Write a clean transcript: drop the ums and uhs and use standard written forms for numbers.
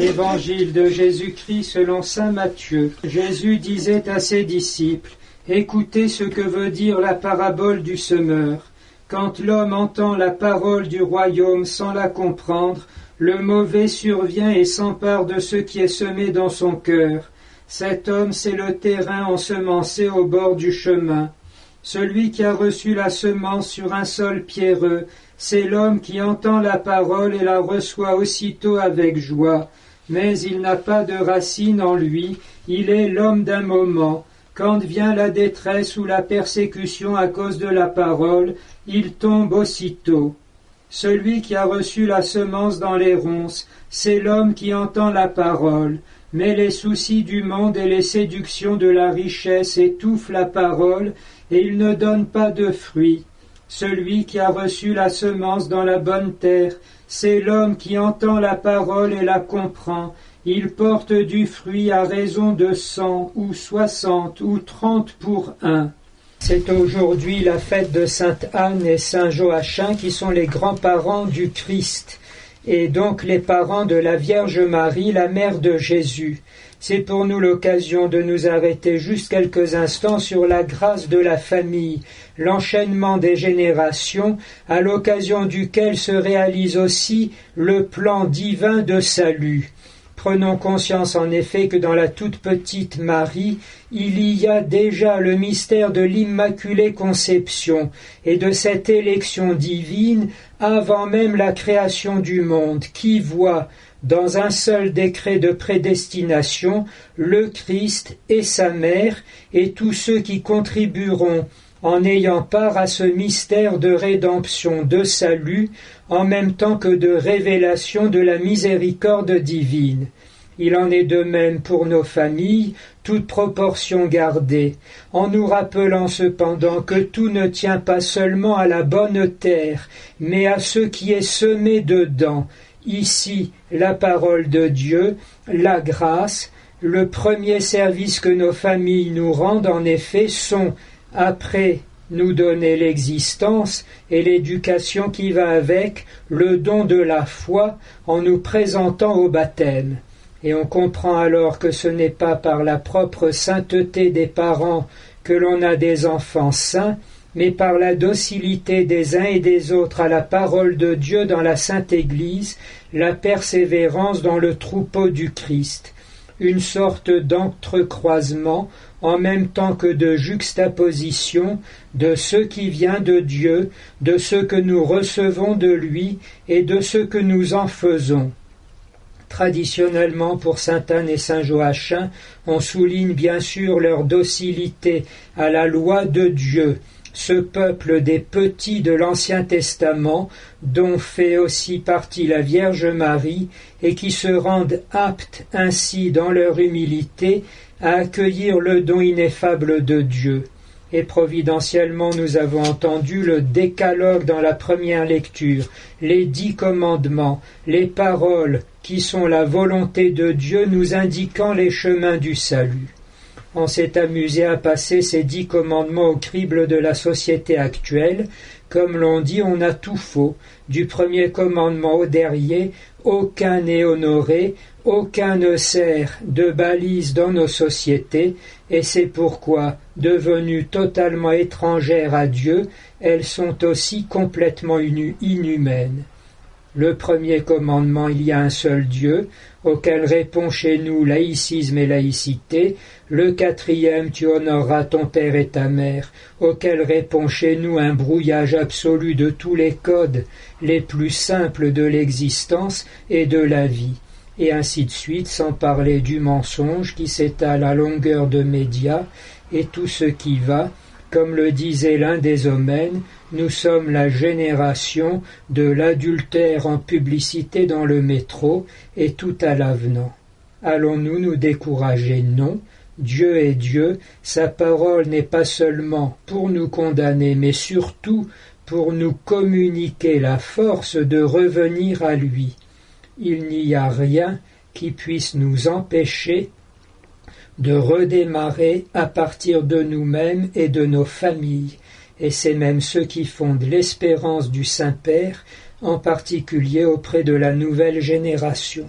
Évangile de Jésus-Christ selon saint Matthieu. Jésus disait à ses disciples, « Écoutez ce que veut dire la parabole du semeur. Quand l'homme entend la parole du royaume sans la comprendre, le mauvais survient et s'empare de ce qui est semé dans son cœur. Cet homme, c'est le terrain ensemencé au bord du chemin. Celui qui a reçu la semence sur un sol pierreux, c'est l'homme qui entend la parole et la reçoit aussitôt avec joie. Mais il n'a pas de racine en lui, il est l'homme d'un moment. Quand vient la détresse ou la persécution à cause de la parole, il tombe aussitôt. Celui qui a reçu la semence dans les ronces, c'est l'homme qui entend la parole. Mais les soucis du monde et les séductions de la richesse étouffent la parole, et il ne donne pas de fruits. Celui qui a reçu la semence dans la bonne terre, c'est l'homme qui entend la parole et la comprend. Il porte du fruit à raison de 100 ou 60 ou 30 pour un. C'est aujourd'hui la fête de Sainte Anne et Saint Joachim qui sont les grands-parents du Christ, et donc les parents de la Vierge Marie, la mère de Jésus. C'est pour nous l'occasion de nous arrêter juste quelques instants sur la grâce de la famille, l'enchaînement des générations, à l'occasion duquel se réalise aussi le plan divin de salut. Prenons conscience en effet que dans la toute petite Marie, il y a déjà le mystère de l'Immaculée Conception et de cette élection divine avant même la création du monde, qui voit, dans un seul décret de prédestination, le Christ et sa mère et tous ceux qui contribueront en ayant part à ce mystère de rédemption, de salut, en même temps que de révélation de la miséricorde divine. Il en est de même pour nos familles, toute proportion gardée, en nous rappelant cependant que tout ne tient pas seulement à la bonne terre, mais à ce qui est semé dedans. Ici, la parole de Dieu, la grâce, le premier service que nos familles nous rendent en effet sont, après nous donner l'existence et l'éducation qui va avec, le don de la foi en nous présentant au baptême. Et on comprend alors que ce n'est pas par la propre sainteté des parents que l'on a des enfants saints, mais par la docilité des uns et des autres à la parole de Dieu dans la Sainte Église, la persévérance dans le troupeau du Christ, une sorte d'entrecroisement en même temps que de juxtaposition de ce qui vient de Dieu, de ce que nous recevons de lui et de ce que nous en faisons. Traditionnellement, pour Sainte Anne et Saint Joachim, on souligne bien sûr leur docilité à la loi de Dieu, ce peuple des petits de l'Ancien Testament, dont fait aussi partie la Vierge Marie, et qui se rendent aptes ainsi dans leur humilité à accueillir le don ineffable de Dieu. Et providentiellement nous avons entendu le décalogue dans la première lecture, les 10 commandements, les paroles qui sont la volonté de Dieu nous indiquant les chemins du salut. On s'est amusé à passer ces 10 commandements au crible de la société actuelle. Comme l'on dit, on a tout faux. Du premier commandement au dernier, aucun n'est honoré, aucun ne sert de balise dans nos sociétés, et c'est pourquoi, devenues totalement étrangères à Dieu, elles sont aussi complètement inhumaines. Le premier commandement, il y a un seul Dieu, auquel répond chez nous laïcisme et laïcité. Le quatrième, tu honoreras ton père et ta mère, auquel répond chez nous un brouillage absolu de tous les codes les plus simples de l'existence et de la vie. Et ainsi de suite, sans parler du mensonge qui s'étale à longueur de médias et tout ce qui va. Comme le disait l'un des Homènes, nous sommes la génération de l'adultère en publicité dans le métro et tout à l'avenant. Allons-nous nous décourager? Non. Dieu est Dieu, sa parole n'est pas seulement pour nous condamner, mais surtout pour nous communiquer la force de revenir à lui. Il n'y a rien qui puisse nous empêcher de redémarrer à partir de nous-mêmes et de nos familles, et c'est même ce qui fonde l'espérance du Saint-Père, en particulier auprès de la nouvelle génération.